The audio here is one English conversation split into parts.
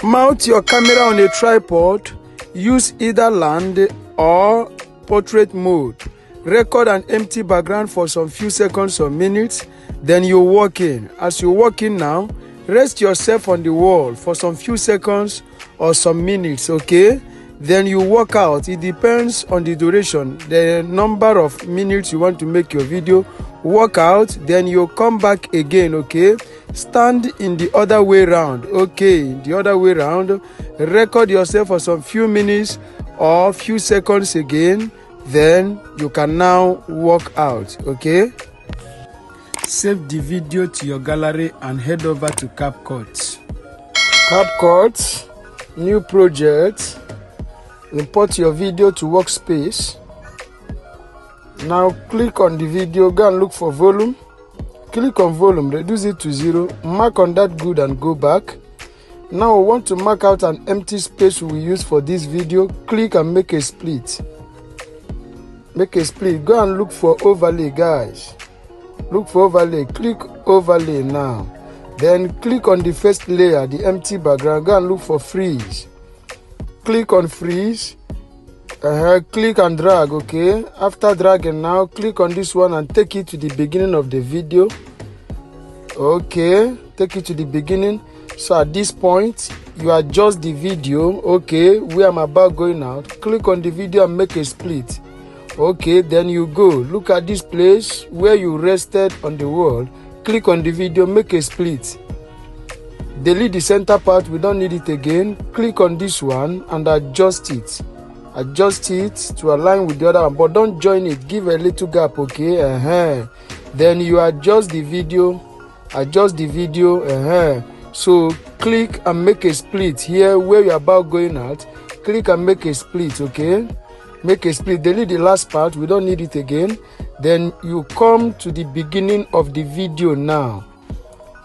Mount your camera on a tripod. Use either land or portrait mode. Record an empty background for some few seconds or minutes. Then you walk in. As you walk in now, rest yourself on the wall for some few seconds or some minutes, okay? Then you walk out. It depends on the duration, the number of minutes you want to make your video. Walk out, then you come back again, okay? Stand in the other way round, okay? The other way round. Record yourself for some few minutes or few seconds again. Then you can now walk out, okay? Save the video to your gallery and head over to Capcut. Capcut, new project. Import your video to workspace. Now click on the video, go and look for volume. Click on volume, reduce it to 0. Mark on that good and go back. Now we want to mark out an empty space we use for this video. Click and make a split. Make a split. Go and look for overlay, guys. Look for overlay. Click overlay now. Then click on the first layer, the empty background. Go and look for freeze. Click on freeze. Click and drag, okay? After dragging now, click on this one and take it to the beginning of the video. Okay, take it to the beginning. So at this point, you adjust the video, okay, where I'm about going out. Click on the video and make a split. Okay, then you go. Look at this place where you rested on the wall. Click on the video, make a split. Delete the center part, we don't need it again. Click on this one and adjust it. Adjust it to align with the other one, but don't join it. Give a little gap, okay? Then you adjust the video. Adjust the video. So click and make a split here where you're about going out. Click and make a split, okay? Make a split. Delete the last part, we don't need it again. Then you come to the beginning of the video now.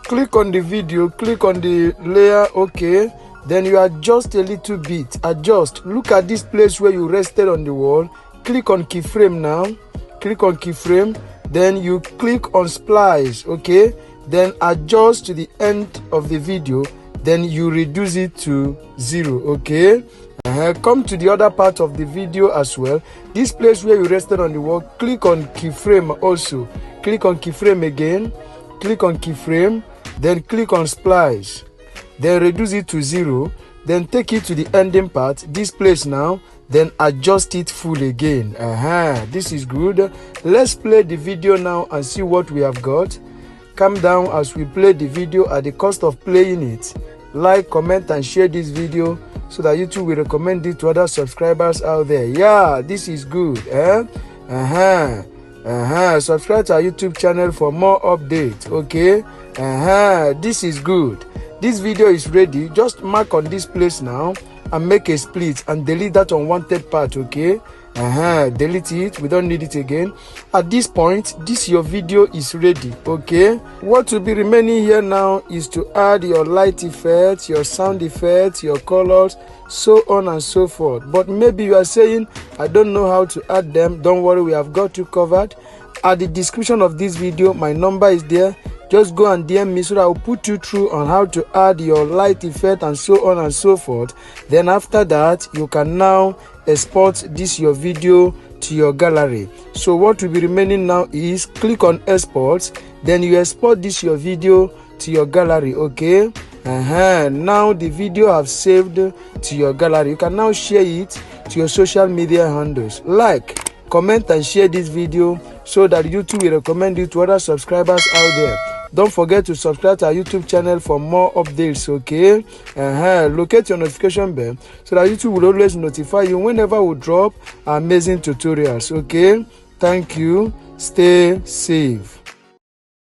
Click on the video, click on the layer, okay? Then you adjust a little bit. Adjust. Look at this place where you rested on the wall. Click on keyframe now. Click on keyframe. Then you click on splice, okay? Then adjust to the end of the video. Then you reduce it to 0, okay? Come to the other part of the video as well. This place where you rested on the wall, click on keyframe also. Click on keyframe again. Click on keyframe. Then click on splice. Then reduce it to 0. Then take it to the ending part, this place now. Then adjust it full again. This is good. Let's play the video now and see what we have got. Calm down as we play the video. At the cost of playing it, like, comment and share this video so that YouTube will recommend it to other subscribers out there. Yeah, this is good. Subscribe to our YouTube channel for more updates, okay? This is good. This video is ready. Just mark on this place now and make a split and delete that unwanted part, okay? Delete it. We don't need it again. At this point, your video is ready, okay? What will be remaining here now is to add your light effects, your sound effects, your colors, so on and so forth. But maybe you are saying, I don't know how to add them. Don't worry, we have got you covered. At the description of this video, my number is there. Just go and DM me so that I will put you through on how to add your light effect and so on and so forth. Then after that, you can now export your video to your gallery. So what will be remaining now is click on export. Then you export your video to your gallery, okay? Now the video have saved to your gallery. You can now share it to your social media handles. Like, comment and share this video so that YouTube will recommend it to other subscribers out there. Don't forget to subscribe to our YouTube channel for more updates, okay? Locate your notification bell so that YouTube will always notify you whenever we drop amazing tutorials, okay? Thank you. Stay safe.